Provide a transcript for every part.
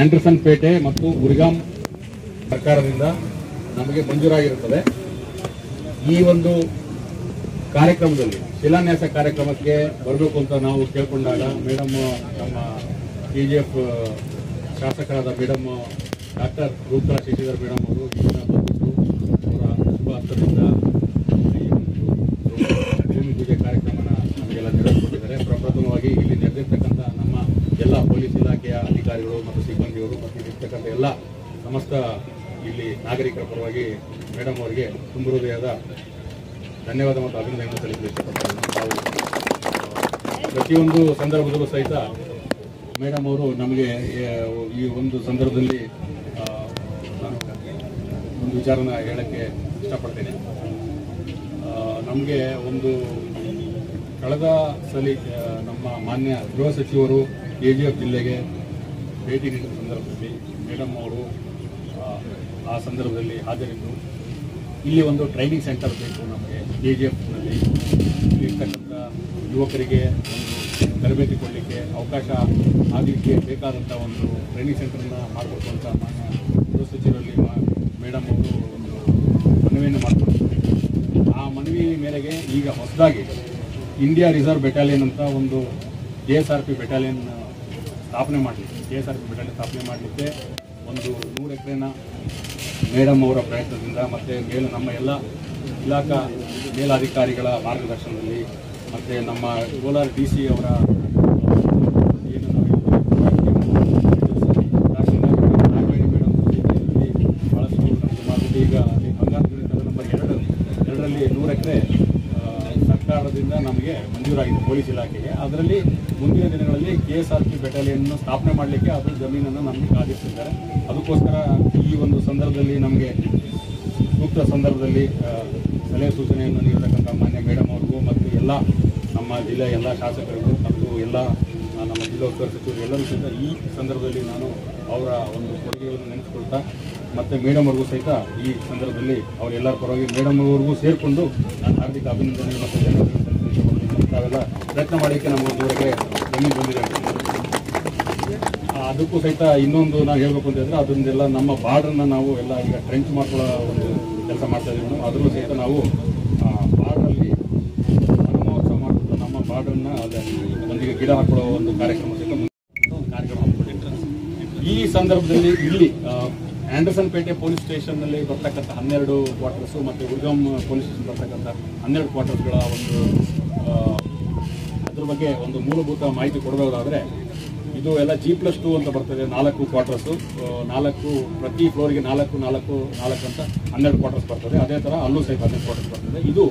Anderson ಪೇಟೆ ಮತ್ತು ಗುರಿಗಾಂ ಸರ್ಕಾರದಿಂದ ನಮಗೆ ಮಂಜೂರಾಗಿರುತ್ತದೆ. ಈ ಒಂದು ಕಾರ್ಯಕ್ರಮದಲ್ಲಿ ಶಿಲಾನ್ಯಾಸ ಕಾರ್ಯಕ್ರಮಕ್ಕೆ ಬರಬೇಕು ಅಂತ ನಾವು ಕೇಳ್ಕೊಂಡಾಗ ಮೇಡಮ್ ನಮ್ಮ ಕೆಜಿಎಫ್ ಶಾಸಕರಾದ madam doctor Roopakala Shashidhar madam ಅವರು ಇಲ್ಲಿನ ಬಂದು ಅವರ ಶುಭ ಹಸ್ತದಿಂದ ಈ ಒಂದು ಭೂಮಿ ಪೂಜೆ ಕಾರ್ಯಕ್ರಮನ ನಮಗೆಲ್ಲ ನೆರವೇರಿಸಿದ್ದಾರೆ. ಪ್ರಪ್ರಥಮವಾಗಿ ಇಲ್ಲಿ ನೆರೆದಿರ್ತಕ್ಕಂಥ ನಮ್ಮ ಎಲ್ಲ ಪೊಲೀಸ್ ಇಲಾಖೆಯ ಅಧಿಕಾರಿಗಳು ಮತ್ತು ಸಿಬ್ಬಂದಿಯವರು ಮತ್ತು ಇಲ್ಲಿರ್ತಕ್ಕಂಥ ಎಲ್ಲ ಸಮಸ್ತ ಇಲ್ಲಿ ನಾಗರಿಕರ ಪರವಾಗಿ ಮೇಡಮ್ ಅವರಿಗೆ ತುಂಬ ಹೃದಯದ ಧನ್ಯವಾದ ಮತ್ತು ಅಭಿನಂದನೆ ಸಲ್ಲಿಸಲು ಇಷ್ಟಪಡ್ತಾರೆ. ನಾವು ಪ್ರತಿಯೊಂದು ಸಂದರ್ಭದಲ್ಲೂ ಸಹಿತ ಮೇಡಮ್ ಅವರು ನಮಗೆ ಈ ಒಂದು ಸಂದರ್ಭದಲ್ಲಿ ಒಂದು ವಿಚಾರನ ಹೇಳಕ್ಕೆ ಇಷ್ಟಪಡ್ತೇನೆ. ನಮಗೆ ಒಂದು ಕಳೆದ ಸಲ ನಮ್ಮ ಮಾನ್ಯ ಗೃಹ ಸಚಿವರು ಕೆಜಿಎಫ್ ಜಿಲ್ಲೆಗೆ ಭೇಟಿ ನೀಡಿದ ಸಂದರ್ಭದಲ್ಲಿ ಮೇಡಮ್ ಅವರು ಆ ಸಂದರ್ಭದಲ್ಲಿ ಹಾಜರಿದ್ದು ಇಲ್ಲಿ ಒಂದು ಟ್ರೈನಿಂಗ್ ಸೆಂಟರ್ ಬೇಕು ನಮಗೆ ಕೆಜಿಎಫ್ನಲ್ಲಿ ಇರ್ತಕ್ಕಂಥ ಯುವಕರಿಗೆ ಒಂದು ತರಬೇತಿ ಕೊಡಲಿಕ್ಕೆ ಅವಕಾಶ ಆಗಲಿಕ್ಕೆ ಬೇಕಾದಂಥ ಒಂದು ಟ್ರೈನಿಂಗ್ ಸೆಂಟರ್ನ ಮಾಡಬೇಕು ಅಂತ ಮಾನ್ಯ ಗೃಹ ಸಚಿವರಲ್ಲಿ ಮೇಡಮ್ ಅವರು ಒಂದು ಮನವಿಯನ್ನು ಮಾಡಿಕೊಡ್ತಾರೆ. ಆ ಮನವಿ ಮೇರೆಗೆ ಈಗ ಹೊಸದಾಗಿ ಇಂಡಿಯಾ ರಿಸರ್ವ್ ಬೆಟಾಲಿಯನ್ ಅಂತ ಒಂದು KSRP ಬೆಟಾಲಿಯನ್ ಸ್ಥಾಪನೆ ಮಾಡಲಿಕ್ಕೆ ಒಂದು 100 ಎಕರೆನ ಮೇಡಮ್ ಅವರ ಪ್ರಯತ್ನದಿಂದ ಮತ್ತು ನಮ್ಮ ಎಲ್ಲ ಇಲಾಖಾ ಮೇಲಾಧಿಕಾರಿಗಳ ಮಾರ್ಗದರ್ಶನದಲ್ಲಿ ಮತ್ತು ನಮ್ಮ ಕೋಲಾರ DC ಅವರ ಏನು ನಾಗವೇಣಿ ಮೇಡಮ್ ಭಾಳಷ್ಟು ನಮಗೆ ಮಾಡಿಬಿಟ್ಟು ಈಗ ಅಲ್ಲಿ ಬಂಗಾರಪುರ ನಂಬರ್ 2ರಲ್ಲಿ 100 ಎಕರೆ ಸರ್ಕಾರದಿಂದ ನಮಗೆ ಮಂಜೂರಾಗಿದೆ ಪೊಲೀಸ್ ಇಲಾಖೆಗೆ. ಅದರಲ್ಲಿ ಮುಂದಿನ ದಿನಗಳಲ್ಲಿ KSRP ಬೆಟಾಲಿಯನ್ ಸ್ಥಾಪನೆ ಮಾಡಲಿಕ್ಕೆ ಅದು ಜಮೀನನ್ನು ನಮಗೆ ಕಾದಿರ್ತಿದ್ದಾರೆ. ಅದಕ್ಕೋಸ್ಕರ ಈ ಒಂದು ಸಂದರ್ಭದಲ್ಲಿ ನಮಗೆ ಸೂಕ್ತ ಸಂದರ್ಭದಲ್ಲಿ ಸಲಹೆ ಸೂಚನೆಯನ್ನು ನೀಡತಕ್ಕಂಥ ಮಾನ್ಯ ಮೇಡಮ್ ಅವ್ರಿಗೂ ಮತ್ತು ಎಲ್ಲ ನಮ್ಮ ಜಿಲ್ಲೆಯ ಎಲ್ಲ ಶಾಸಕರಿಗೂ ಮತ್ತು ಎಲ್ಲ ನಮ್ಮ ಜಿಲ್ಲಾ ಉಸ್ತುವಾರಿ ಸಚಿವರು ಎಲ್ಲರೂ ಸಹಿತ ಈ ಸಂದರ್ಭದಲ್ಲಿ ನಾನು ಅವರ ಒಂದು ಕೊಡುಗೆಯನ್ನು ನೆನೆಸ್ಕೊಳ್ತಾ ಮತ್ತು ಮೇಡಮ್ ಅವ್ರಿಗೂ ಸಹಿತ ಈ ಸಂದರ್ಭದಲ್ಲಿ ಅವರೆಲ್ಲರ ಪರವಾಗಿ ಮೇಡಮ್ ಅವ್ರಿಗೂ ಸೇರಿಕೊಂಡು ನಾನು ಹಾರ್ದಿಕ ಅಭಿನಂದನೆ ಮತ್ತು ಧನ್ಯವಾದಗಳು ತಾವೆಲ್ಲ ಪ್ರಯತ್ನ ಮಾಡೋಕ್ಕೆ ನಮಗೊಂದುವರೆಗೆ ಜಮೀನು ಬಂದಿದೆ. ಅದಕ್ಕೂ ಸಹಿತ ಇನ್ನೊಂದು ನಾವು ಹೇಳಬೇಕು ಅಂತಂದರೆ ಅದನ್ನೆಲ್ಲ ನಮ್ಮ ಬಾರ್ಡ್ರನ್ನ ನಾವು ಎಲ್ಲ ಈಗ ಟ್ರೆಂಚ್ ಮಾಡ್ಕೊಳ್ಳೋ ಒಂದು ಕೆಲಸ ಮಾಡ್ತಾ ಇದ್ದೀವಿ. ಅದರಲ್ಲೂ ಸಹಿತ ನಾವು ಬಾರ್ಡ್ರಲ್ಲಿ ವನಮಹೋತ್ಸವ ಮಾಡಿಬಿಟ್ಟು ನಮ್ಮ ಬಾರ್ಡ್ರನ್ನ ಒಂದಿಗೆ ಗಿಡ ಹಾಕೊಳ್ಳೋ ಒಂದು ಕಾರ್ಯಕ್ರಮ ಸಹಿತ ಒಂದು ಕಾರ್ಯಕ್ರಮ ಹಾಕ್ಬಿಟ್ಟಿರ್ತಾರೆ. ಈ ಸಂದರ್ಭದಲ್ಲಿ ಇಲ್ಲಿ ಆಂಡರ್ಸನ್ ಪೇಟೆ ಪೊಲೀಸ್ ಸ್ಟೇಷನ್ನಲ್ಲಿ ಬರ್ತಕ್ಕಂಥ 12 ಕ್ವಾರ್ಟರ್ಸು ಮತ್ತು ಗುರಿಗಾಂ ಪೊಲೀಸ್ ಸ್ಟೇಷನ್ ಬರ್ತಕ್ಕಂಥ 12 ಕ್ವಾರ್ಟರ್ಸ್ಗಳ ಒಂದು ಅದ್ರ ಬಗ್ಗೆ ಒಂದು ಮೂಲಭೂತ ಮಾಹಿತಿ ಕೊಡಬಹುದಾದರೆ ಇದು ಎಲ್ಲ G+2 ಅಂತ ಬರ್ತದೆ. 4 ಕ್ವಾರ್ಟರ್ಸು, 4 ಪ್ರತಿ ಫ್ಲೋರಿಗೆ 4 ಅಂತ 12 ಕ್ವಾರ್ಟರ್ಸ್ ಬರ್ತದೆ. ಅದೇ ಥರ ಅಲ್ಲೂ ಸಹಿತ 12 ಕ್ವಾರ್ಟರ್ಸ್ ಬರ್ತದೆ. ಇದು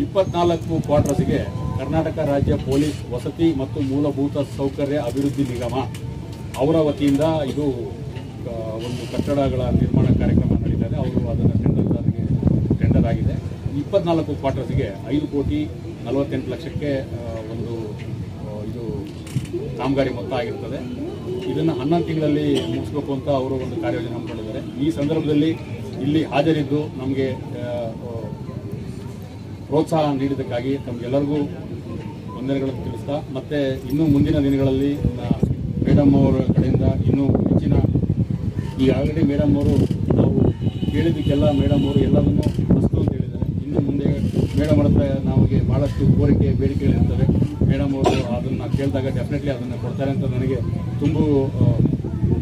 24 ಕ್ವಾರ್ಟರ್ಸ್ಗೆ ಕರ್ನಾಟಕ ರಾಜ್ಯ ಪೊಲೀಸ್ ವಸತಿ ಮತ್ತು ಮೂಲಭೂತ ಸೌಕರ್ಯ ಅಭಿವೃದ್ಧಿ ನಿಗಮ ಅವರ ವತಿಯಿಂದ ಇದು ಒಂದು ಕಟ್ಟಡಗಳ ನಿರ್ಮಾಣ ಕಾರ್ಯಕ್ರಮ ನಡೀತಾ ಇದೆ. ಅವರು ಅದನ್ನು ಟೆಂಡರ್ ಆಗಿದೆ. 24 ಕ್ವಾರ್ಟರ್ಸ್ಗೆ 5,48,00,000ಕ್ಕೆ ಒಂದು ಇದು ಕಾಮಗಾರಿ ಮೊತ್ತ ಆಗಿರ್ತದೆ. ಇದನ್ನು 11 ತಿಂಗಳಲ್ಲಿ ಮುಗಿಸ್ಬೇಕು ಅಂತ ಅವರು ಒಂದು ಕಾರ್ಯಯೋಜನೆ ಹಮ್ಮಿಕೊಂಡಿದ್ದಾರೆ. ಈ ಸಂದರ್ಭದಲ್ಲಿ ಇಲ್ಲಿ ಹಾಜರಿದ್ದು ನಮಗೆ ಪ್ರೋತ್ಸಾಹ ನೀಡಿದ್ದಕ್ಕಾಗಿ ತಮಗೆಲ್ಲರಿಗೂ ವಂದನೆಗಳನ್ನು ತಿಳಿಸ್ತಾ ಮತ್ತು ಇನ್ನೂ ಮುಂದಿನ ದಿನಗಳಲ್ಲಿ ಮೇಡಮ್ ಅವರ ಕಡೆಯಿಂದ ಇನ್ನೂ ಹೆಚ್ಚಿನ ಈ ಆಲ್ರೆಡಿ ಮೇಡಮ್ ಅವರು ನಾವು ಕೇಳಿದ್ದಕ್ಕೆಲ್ಲ ಮೇಡಮ್ ಅವರು ಎಲ್ಲದನ್ನು ಅಷ್ಟು ಅಂತ ಹೇಳಿದ್ದಾರೆ. ಇನ್ನು ಮುಂದೆ ಮೇಡಮ್ ಅವ್ರ ಹತ್ರ ನಮಗೆ ಭಾಳಷ್ಟು ಕೋರಿಕೆ ಬೇಡಿಕೆಗಳಿರ್ತವೆ. ಮೇಡಮ್ ಅವರು ಅದನ್ನು ಕೇಳಿದಾಗ ಡೆಫಿನೆಟ್ಲಿ ಅದನ್ನು ಕೊಡ್ತಾರೆ ಅಂತ ನನಗೆ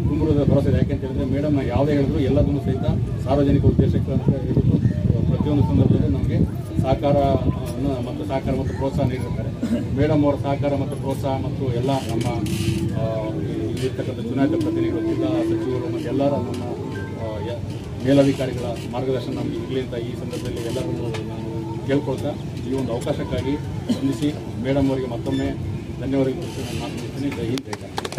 ತುಂಬಿರೋದ ಭರವಸೆ ಇದೆ. ಯಾಕೆಂತ ಹೇಳಿದ್ರೆ ಮೇಡಮ್ ಯಾವುದೇ ಹೇಳಿದ್ರು ಎಲ್ಲದನ್ನು ಸಹಿತ ಸಾರ್ವಜನಿಕ ಉದ್ದೇಶಕ್ಕೆ ಅಂತ ಹೇಳಿಬಿಟ್ಟು ಪ್ರತಿಯೊಂದು ಸಂದರ್ಭದಲ್ಲೂ ನಮಗೆ ಸಹಕಾರ ಮತ್ತು ಪ್ರೋತ್ಸಾಹ ನೀಡಿರ್ತಾರೆ. ಮೇಡಮ್ ಅವರ ಸಹಕಾರ ಮತ್ತು ಪ್ರೋತ್ಸಾಹ ಮತ್ತು ಎಲ್ಲ ನಮ್ಮ ಇಲ್ಲಿರ್ತಕ್ಕಂಥ ಚುನಾಯಿತ ಪ್ರತಿನಿಧಿಗಳು, ಜಿಲ್ಲಾ ಸಚಿವರು ಮತ್ತು ಎಲ್ಲರ ನಮ್ಮ ಮೇಲಧಿಕಾರಿಗಳ ಮಾರ್ಗದರ್ಶನ ನಮಗೆ ಇರಲಿ ಅಂತ ಈ ಸಂದರ್ಭದಲ್ಲಿ ಎಲ್ಲರನ್ನು ನಾನು ಕೇಳ್ಕೊಳ್ತಾ ಈ ಒಂದು ಅವಕಾಶಕ್ಕಾಗಿ ಸ್ಪಂದಿಸಿ ಮೇಡಮ್ ಅವರಿಗೆ ಮತ್ತೊಮ್ಮೆ ಧನ್ಯವಾದಗಳು ನಾನು ಮಾತನಾಡ್ತೀನಿ. ಜೈ ಹಿಂದ್, ಜೈ ಕರ್ನಾಟಕ.